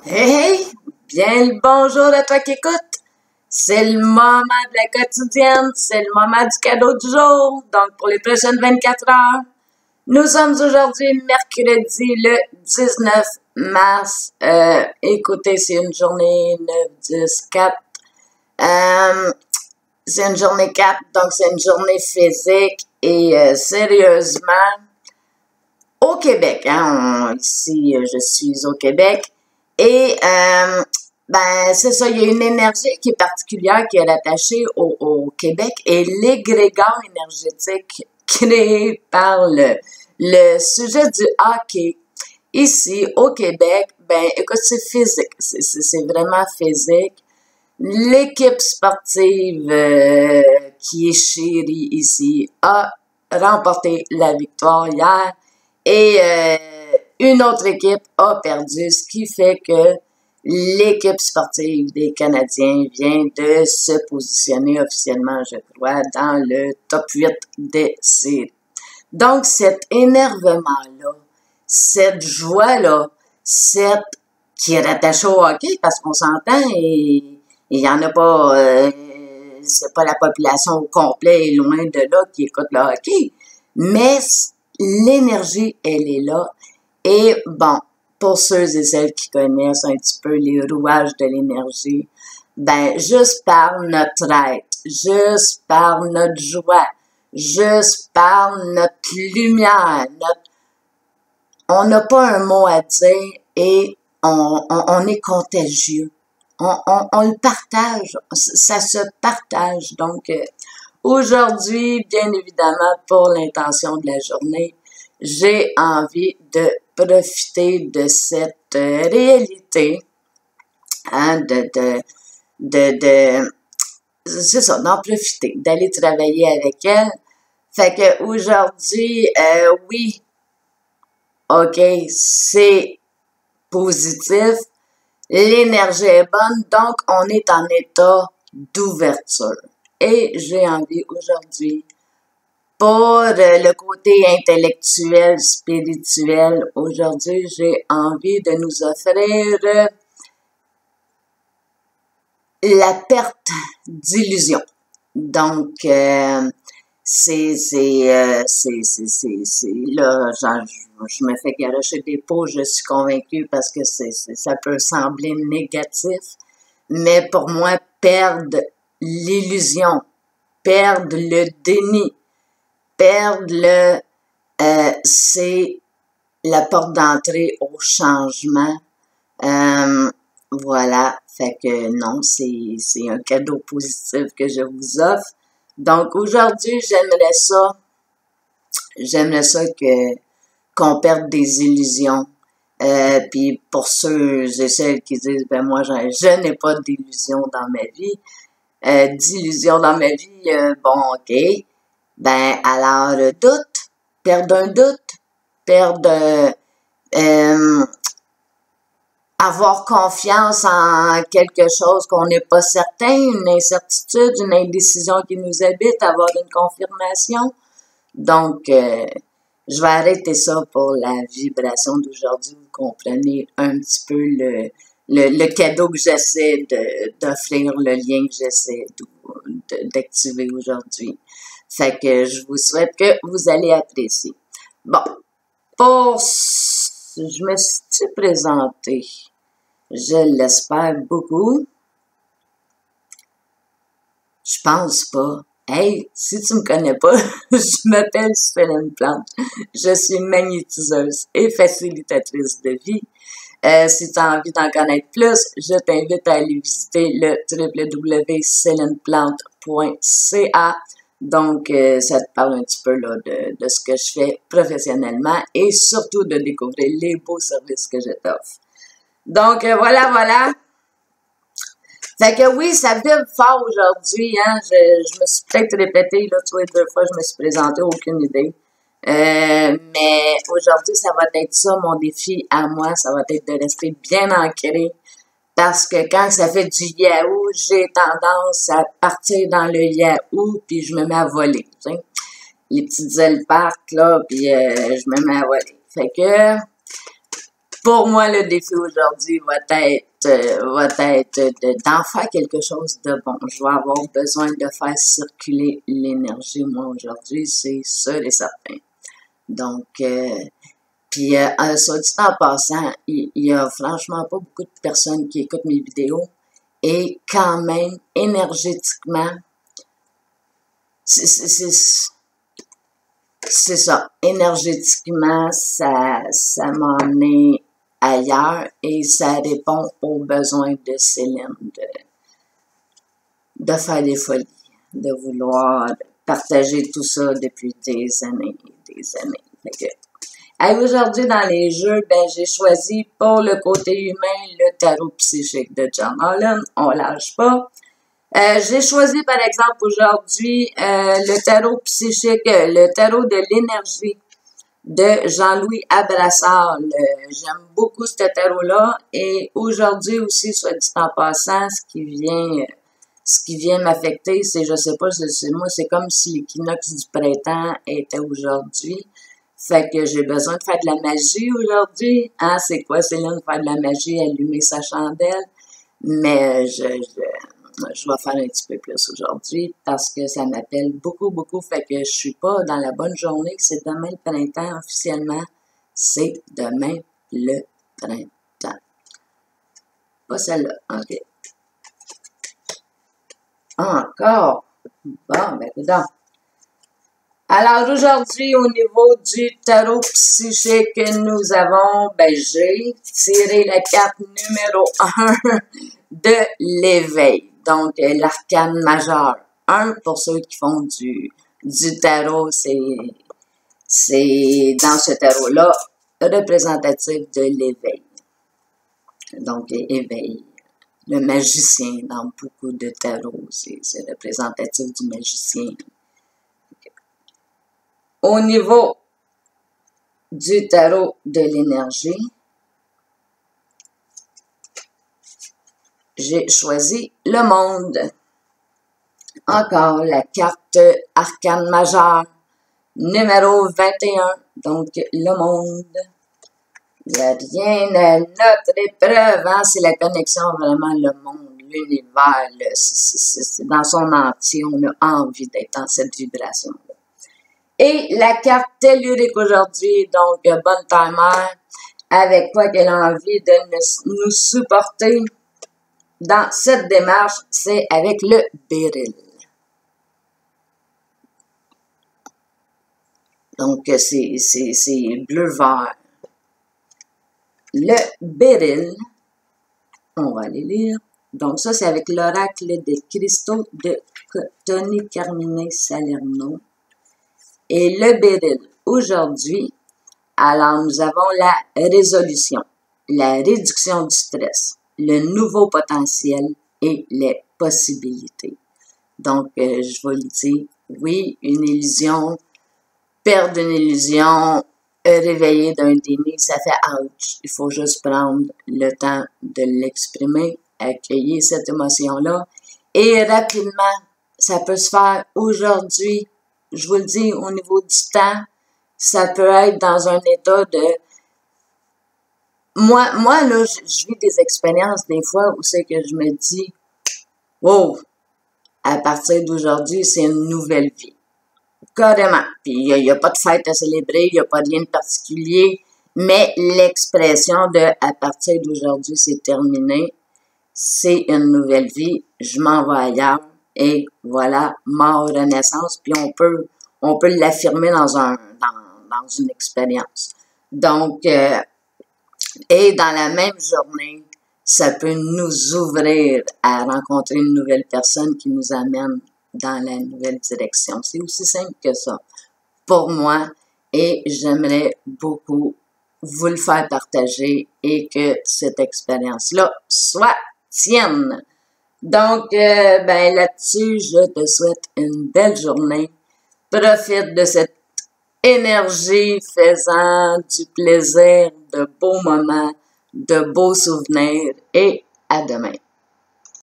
Hey, hey! Bien le bonjour à toi qui écoute. C'est le moment de la quotidienne, c'est le moment du cadeau du jour. Donc, pour les prochaines 24 heures, nous sommes aujourd'hui mercredi le 19 mars. Écoutez, c'est une journée 9-10-4. C'est une journée 4, donc c'est une journée physique. Et sérieusement, au Québec, hein, ici, je suis au Québec. Et, c'est ça, il y a une énergie qui est particulière qui est rattachée au Québec et l'égrégore énergétique créé par le sujet du hockey. Ici, au Québec, écoute, c'est physique. C'est vraiment physique. L'équipe sportive qui est chérie ici a remporté la victoire hier et une autre équipe a perdu, ce qui fait que l'équipe sportive des Canadiens vient de se positionner officiellement, je crois, dans le top 8 des séries. Donc, cet énervement-là, cette joie-là, qui est rattachée au hockey, parce qu'on s'entend, et il y en a pas, c'est pas la population au complet et loin de là qui écoute le hockey, mais l'énergie, elle est là. Et bon, pour ceux et celles qui connaissent un petit peu les rouages de l'énergie, juste par notre être, juste par notre joie, juste par notre lumière, on n'a pas un mot à dire et on est contagieux. On le partage, ça se partage. Donc, aujourd'hui, bien évidemment, pour l'intention de la journée, j'ai envie de profiter de cette réalité, hein, c'est ça, d'en profiter, d'aller travailler avec elle. Fait que aujourd'hui, oui, ok, c'est positif, l'énergie est bonne, donc on est en état d'ouverture. Et j'ai envie aujourd'hui, pour le côté intellectuel, spirituel, aujourd'hui, j'ai envie de nous offrir la perte d'illusion. Donc, là, je me fais garocher des pots, je suis convaincue parce que ça peut sembler négatif, mais pour moi, perdre l'illusion, perdre le déni, perdre c'est la porte d'entrée au changement. Voilà, fait que non, c'est un cadeau positif que je vous offre. Donc aujourd'hui, j'aimerais ça qu'on perde des illusions. Puis pour ceux et celles qui disent moi je n'ai pas d'illusions dans ma vie, d'illusions dans ma vie, bon ok. Alors, perdre un doute, perdre, avoir confiance en quelque chose qu'on n'est pas certain, une incertitude, une indécision qui nous habite, avoir une confirmation. Donc, je vais arrêter ça pour la vibration d'aujourd'hui. Vous comprenez un petit peu le cadeau que j'essaie d'offrir, le lien que j'essaie d'activer aujourd'hui. Fait que je vous souhaite que vous allez apprécier. Bon, je me suis présentée. Je l'espère beaucoup. Je pense pas. Hey, si tu me connais pas, je m'appelle Céline Plante. Je suis magnétiseuse et facilitatrice de vie. Si tu as envie d'en connaître plus, je t'invite à aller visiter le www.celineplante.ca. Donc, ça te parle un petit peu là de ce que je fais professionnellement et surtout de découvrir les beaux services que je t'offre. Donc, voilà. Fait que oui, ça vibre fort aujourd'hui, hein. Je me suis peut-être répétée, là, 2 fois, je me suis présentée, aucune idée. Mais aujourd'hui, ça va être ça, mon défi à moi, ça va être de rester bien ancré. Parce que quand ça fait du yahoo, j'ai tendance à partir dans le yahoo, puis je me mets à voler, tu sais. Les petites ailes partent, là, puis je me mets à voler. Fait que, pour moi, le défi aujourd'hui va être d'en faire quelque chose de bon. Je vais avoir besoin de faire circuler l'énergie, moi, aujourd'hui, c'est sûr et certain. Donc, puis, soit dit en passant, il y a franchement pas beaucoup de personnes qui écoutent mes vidéos et quand même, énergétiquement, c'est ça. Énergétiquement, ça m'a emmené ailleurs et ça répond aux besoins de Céline de faire des folies, de vouloir partager tout ça depuis des années et des années. Aujourd'hui, dans les jeux, ben, j'ai choisi pour le côté humain le tarot psychique de John Holland. On lâche pas. J'ai choisi, par exemple, aujourd'hui, le tarot psychique, le tarot de l'énergie de Jean-Louis Abrassard. J'aime beaucoup ce tarot-là. Et aujourd'hui aussi, soit dit en passant, ce qui vient m'affecter, c'est, je sais pas, moi, c'est comme si l'équinoxe du printemps était aujourd'hui. Fait que j'ai besoin de faire de la magie aujourd'hui. Hein, c'est quoi, Céline, faire de la magie, allumer sa chandelle? Mais je vais faire un petit peu plus aujourd'hui parce que ça m'appelle beaucoup, beaucoup. Fait que je suis pas dans la bonne journée. C'est demain le printemps, officiellement. C'est demain le printemps. Pas celle-là. OK. Encore. Bon, ben, dedans. Alors, aujourd'hui, au niveau du tarot psychique, nous avons, ben, j'ai tiré la carte numéro 1 de l'éveil. Donc, l'arcane majeur 1, pour ceux qui font du tarot, c'est dans ce tarot-là, représentatif de l'éveil. Donc, éveil. Le magicien, dans beaucoup de tarots, c'est représentatif du magicien. Au niveau du tarot de l'énergie, j'ai choisi le monde. Encore la carte arcane majeure, numéro 21, donc le monde. Il n'y a rien à notre épreuve, hein? C'est la connexion vraiment, le monde, l'univers, c'est dans son entier, on a envie d'être dans cette vibration-là. Et la carte tellurique aujourd'hui, donc bonne timer, avec quoi qu'elle a envie de nous supporter dans cette démarche, c'est avec le béryl. Donc, c'est bleu-vert. Le béryl, on va aller lire. Donc, ça, c'est avec l'oracle des cristaux de Tony Carmine Salerno. Et le béryl, aujourd'hui, alors nous avons la résolution, la réduction du stress, le nouveau potentiel et les possibilités. Donc, je vais le dire, oui, une illusion, perdre une illusion, réveiller d'un déni, ça fait ouch. Il faut juste prendre le temps de l'exprimer, accueillir cette émotion-là. Et rapidement, ça peut se faire aujourd'hui. Je vous le dis, au niveau du temps, ça peut être dans un état de... Moi là, je vis des expériences des fois où c'est que je me dis, wow, à partir d'aujourd'hui, c'est une nouvelle vie. Carrément. Puis il n'y a pas de fête à célébrer, il n'y a pas rien de particulier, mais l'expression de à partir d'aujourd'hui, c'est terminé, c'est une nouvelle vie, je m'en vais ailleurs, et voilà, mort, renaissance, puis on peut l'affirmer dans une expérience. Donc, et dans la même journée, ça peut nous ouvrir à rencontrer une nouvelle personne qui nous amène dans la nouvelle direction. C'est aussi simple que ça pour moi et j'aimerais beaucoup vous le faire partager et que cette expérience-là soit tienne. Donc, ben là-dessus, je te souhaite une belle journée. Profite de cette énergie faisant du plaisir, de beaux moments, de beaux souvenirs et à demain.